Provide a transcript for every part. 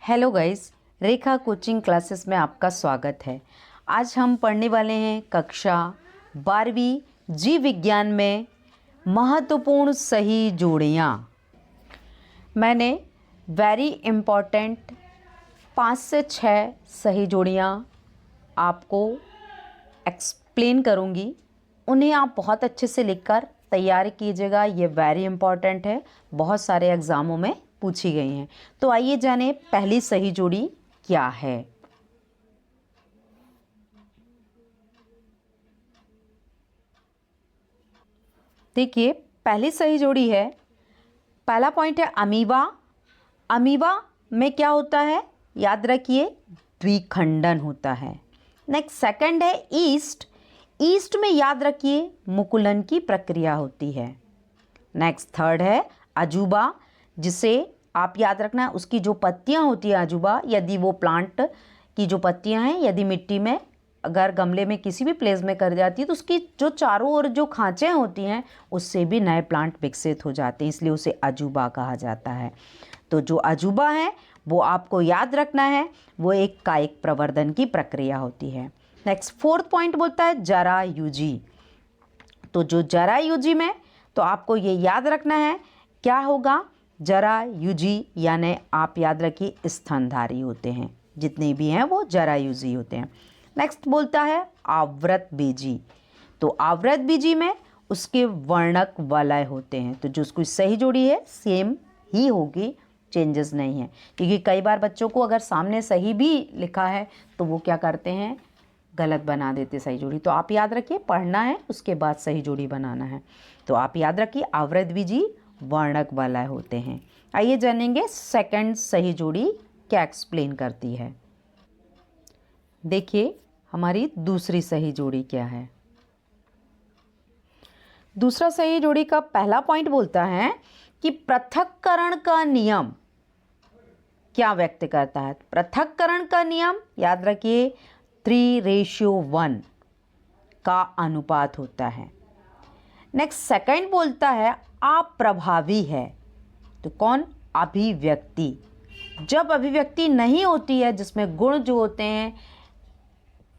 Hello guys, रेखा coaching classes में आपका स्वागत है। आज हम पढ़ने वाले हैं कक्षा 12वीं जीव विज्ञान में महत्वपूर्ण सही जोड़ियाँ। मैंने वेरी इम्पॉर्टेंट 5 से 6 सही जोड़ियाँ आपको एक्सप्लेन करूँगी। उन्हें आप बहुत अच्छे से लिखकर तैयार कीजिएगा। ये वेरी इम्पॉर्टेंट है, बहुत सारे एग्ज़ामों में पूछी गई हैं। तो आइए जाने पहली सही जोड़ी क्या है। देखिए, पहली सही जोड़ी है, पहला पॉइंट है अमीबा। अमीबा में क्या होता है, याद रखिए, द्विखंडन होता है। नेक्स्ट सेकंड है ईस्ट। ईस्ट में याद रखिए मुकुलन की प्रक्रिया होती है। नेक्स्ट थर्ड है अजूबा, जिसे आप याद रखना है उसकी जो पत्तियां होती है अजूबा, यदि वो प्लांट की जो पत्तियां हैं यदि मिट्टी में अगर गमले में किसी भी प्लेस में कर जाती है तो उसकी जो चारों ओर जो खांचे होती हैं उससे भी नए प्लांट विकसित हो जाते हैं, इसलिए उसे अजूबा कहा जाता है। तो जो अजूबा है वो आपको याद रखना है, वो एक कायिक प्रवर्धन की प्रक्रिया होती है। नेक्स्ट फोर्थ पॉइंट बोलता है जरायुजी। तो जो जरायुजी में तो आपको ये याद रखना है क्या होगा, जरायुजी यानी आप याद रखिए स्तनधारी होते हैं, जितने भी हैं वो जरायुजी होते हैं। नेक्स्ट बोलता है आवृत बीजी। तो आवृत बीजी में उसके वर्णक वलय होते हैं। तो जो उसकी सही जोड़ी है सेम ही होगी, चेंजेस नहीं है, क्योंकि कई बार बच्चों को अगर सामने सही भी लिखा है तो वो क्या करते हैं, गलत बना देते सही जोड़ी। तो आप याद रखिए पढ़ना है उसके बाद सही जोड़ी बनाना है। तो आप याद रखिए आवृत बीजी वर्णक वलय होते हैं। आइए जानेंगे सेकंड सही जोड़ी क्या एक्सप्लेन करती है। देखिए हमारी दूसरी सही जोड़ी क्या है। दूसरा सही जोड़ी का पहला पॉइंट बोलता है कि पृथक्करण का नियम क्या व्यक्त करता है। पृथक्करण का नियम याद रखिए 3:1 का अनुपात होता है। नेक्स्ट सेकंड बोलता है अप्रभावी है। तो कौन, अभिव्यक्ति। जब अभिव्यक्ति नहीं होती है, जिसमें गुण जो होते हैं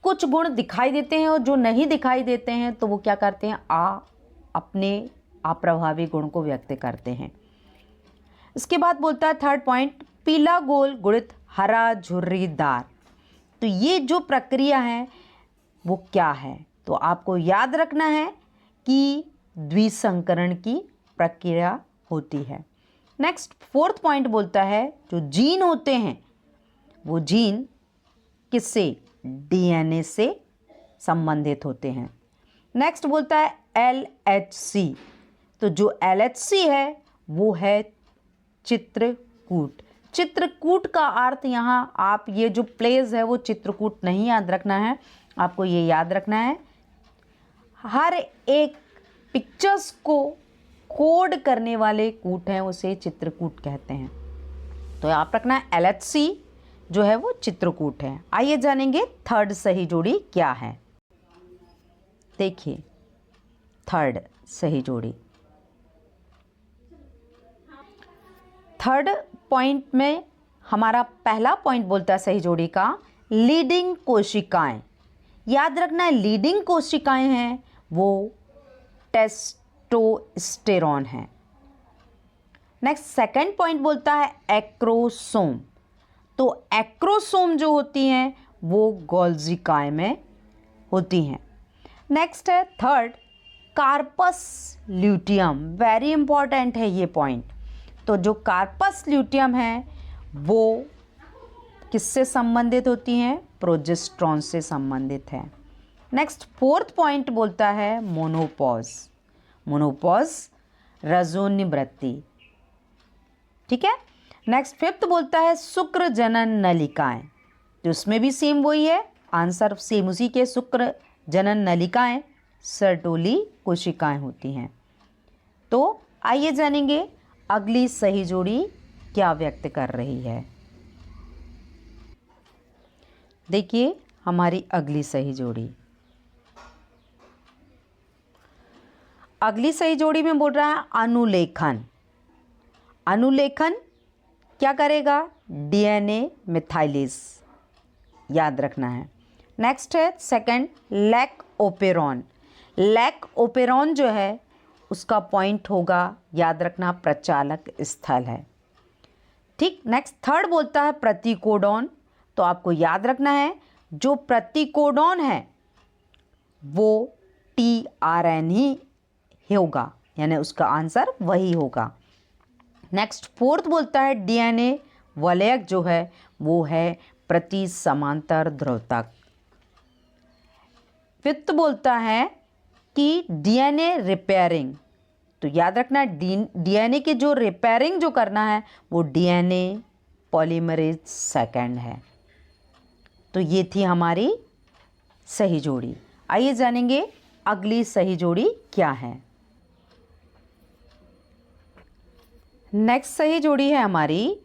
कुछ गुण दिखाई देते हैं और जो नहीं दिखाई देते हैं, तो वो क्या करते हैं, अपने अप्रभावी गुण को व्यक्त करते हैं। इसके बाद बोलता है थर्ड पॉइंट पीला गोल गुणित हरा झुर्रीदार। तो ये जो प्रक्रिया है वो क्या है, तो आपको याद रखना है कि द्विसंकरण की प्रक्रिया होती है। नेक्स्ट फोर्थ पॉइंट बोलता है जो जीन होते हैं वो जीन किससे, डीएनए से संबंधित होते हैं। नेक्स्ट बोलता है LHC। तो जो LHC है वो है चित्रकूट। चित्रकूट का अर्थ यहाँ आप ये जो प्लेस है वो चित्रकूट नहीं याद रखना है, आपको ये याद रखना है हर एक पिक्चर्स को कोड करने वाले कूट हैं उसे चित्रकूट कहते हैं। तो आप रखना है LHC जो है वो चित्रकूट है। आइए जानेंगे थर्ड सही जोड़ी क्या है। देखिए थर्ड सही जोड़ी, थर्ड पॉइंट में हमारा पहला पॉइंट बोलता है सही जोड़ी का लीडिंग कोशिकाएं। याद रखना है लीडिंग कोशिकाएं हैं वो टेस्टोस्टेरॉन है। नेक्स्ट सेकंड पॉइंट बोलता है एक्रोसोम। तो एक्रोसोम जो होती हैं वो गोल्जिकाएं में होती हैं। नेक्स्ट है third corpus luteum. Very important है ये पॉइंट। तो जो कार्पस ल्यूटियम है वो किससे संबंधित होती हैं, प्रोजेस्टेरॉन से संबंधित है। नेक्स्ट फोर्थ पॉइंट बोलता है मोनोपॉज। मोनोपॉज रजोनिवृत्ति, ठीक है। नेक्स्ट फिफ्थ बोलता है शुक्र जनन नलिकाएं। तो उसमें भी सेम वही है, आंसर सेम उसी के, शुक्र जनन नलिकाएं सर्टोली कोशिकाएं होती हैं। तो आइए जानेंगे अगली सही जोड़ी क्या व्यक्त कर रही है। देखिए हमारी अगली सही जोड़ी, अगली सही जोड़ी में बोल रहा है अनुलेखन। अनुलेखन क्या करेगा? डीएनए मिथाइलेज, याद रखना है। नेक्स्ट है second, lac operon. Lac operon जो है उसका पॉइंट होगा, याद रखना, प्रचालक स्थल है। ठीक। नेक्स्ट थर्ड बोलता है प्रतिकोडॉन। तो आपको याद रखना है जो प्रतिकोडॉन है वो टीआरएन ही होगा, यानी उसका आंसर वही होगा। नेक्स्ट फोर्थ बोलता है डीएनए वलयक जो है वो है प्रति समांतर ध्रुवतक। फिफ्थ बोलता है कि डीएनए रिपेयरिंग। तो याद रखना डीएनए के जो रिपेयरिंग जो करना है वो डीएनए पॉलीमरेज सेकेंड है। तो ये थी हमारी सही जोड़ी। आइए जानेंगे अगली सही जोड़ी क्या है। नेक्स्ट सही जोड़ी है हमारी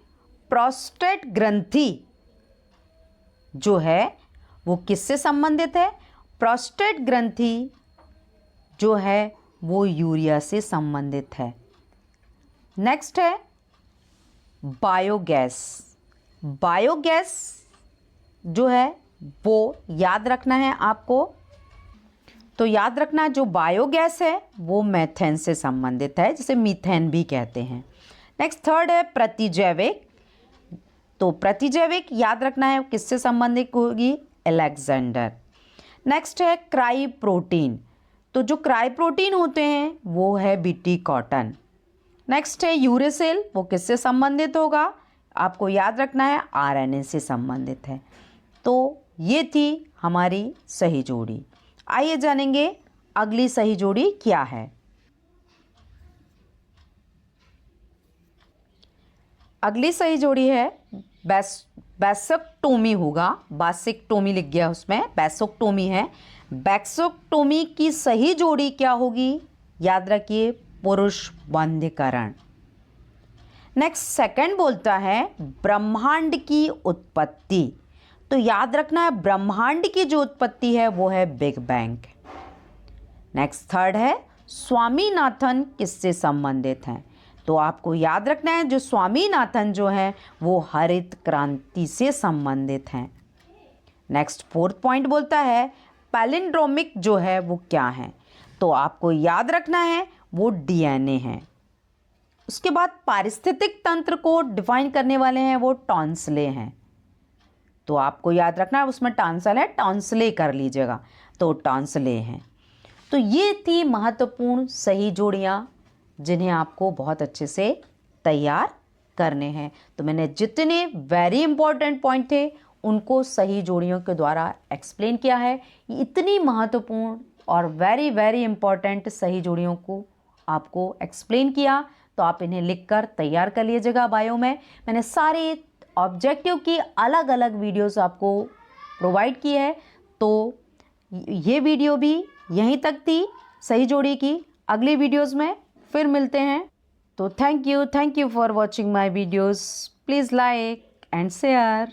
प्रोस्टेट ग्रंथि जो है वो किससे संबंधित है? प्रोस्टेट ग्रंथि जो है वो यूरिया से संबंधित है। नेक्स्ट है बायोगैस। बायोगैस जो है वो याद रखना है आपको। तो याद रखना जो बायोगैस है वो मीथेन से संबंधित है, जिसे मीथेन भी कहते हैं। नेक्स्ट थर्ड है प्रतिजैविक। तो प्रतिजैविक याद रखना है किससे संबंधित होगी? अलेक्जेंडर। नेक्स्ट है क्राई प्रोटीन। तो जो क्राई प्रोटीन होते हैं वो है बीटी कॉटन। नेक्स्ट है यूरेसिल, वो किससे संबंधित होगा? आपको याद रखना है आरएनए से संबंधित है। तो ये थी हमारी सही जोड़ी। आइए जानेंगे अगली सही जोड़ी क्या है। अगली सही जोड़ी है बैसेक्टोमी होगा। बासेक्टोमी लिख गया उसमें, बैसेक्टोमी है। बैसेक्टोमी की सही जोड़ी क्या होगी? याद रखिए पुरुष बंधीकरण। नेक्स्ट सेकंड बोलता है ब्रह्मांड की उत्पत्ति। तो याद रखना है ब्रह्मांड की जो उत्पत्ति है वो है बिग बैंग। नेक्स्ट थर्ड है स्वामीनाथन किससे संबंधित हैं? तो आपको याद रखना है जो स्वामीनाथन जो है वो हरित क्रांति से संबंधित हैं। नेक्स्ट फोर्थ पॉइंट बोलता है पैलिंड्रोमिक जो है वो क्या है? तो आपको याद रखना है वो डीएनए है। उसके बाद पारिस्थितिक तंत्र को डिफाइन करने वाले हैं वो टॉन्सले हैं। तो आपको याद रखना है उसमें टॉन्सल है, टॉन्सले कर लीजिएगा। तो टॉन्सले हैं। तो ये थी महत्वपूर्ण सही जोड़ियाँ जिन्हें आपको बहुत अच्छे से तैयार करने हैं। तो मैंने जितने वेरी इंपॉर्टेंट पॉइंट थे उनको सही जोड़ियों के द्वारा एक्सप्लेन किया है। इतनी महत्वपूर्ण और वेरी वेरी इंपॉर्टेंट सही जोड़ियों को आपको एक्सप्लेन किया, तो आप इन्हें लिखकर तैयार कर लीजिएगा बायो में। मैंने सारे ऑब्जेक्टिव की अलग अलग वीडियोस आपको प्रोवाइड की है। तो ये वीडियो भी यहीं तक थी सही जोड़ी की। अगली वीडियोस में फिर मिलते हैं। तो thank you for watching my videos. Please like and share.